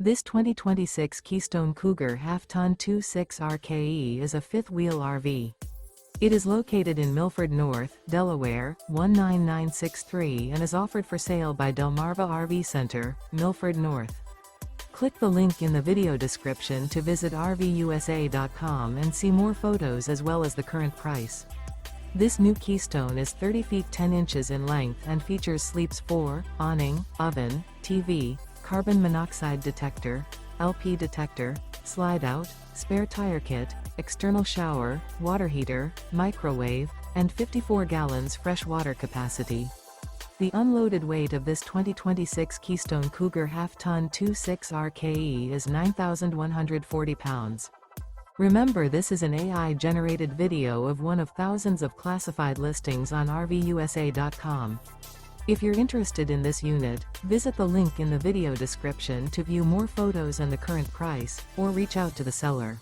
This 2026 Keystone Cougar Half-Ton 26 RKE is a fifth-wheel RV. It is located in Milford North, Delaware, 19963 and is offered for sale by Delmarva RV Center, Milford North. Click the link in the video description to visit RVUSA.com and see more photos as well as the current price. This new Keystone is 30 feet 10 inches in length and features sleeps 4, awning, oven, TV, carbon monoxide detector, LP detector, Slideout, spare tire kit, external shower, water heater, microwave, and 54 gallons fresh water capacity. The unloaded weight of this 2026 Keystone Cougar Half-Ton 26 RKE is 9,140 pounds. Remember, this is an AI-generated video of one of thousands of classified listings on RVUSA.com. If you're interested in this unit, visit the link in the video description to view more photos and the current price, or reach out to the seller.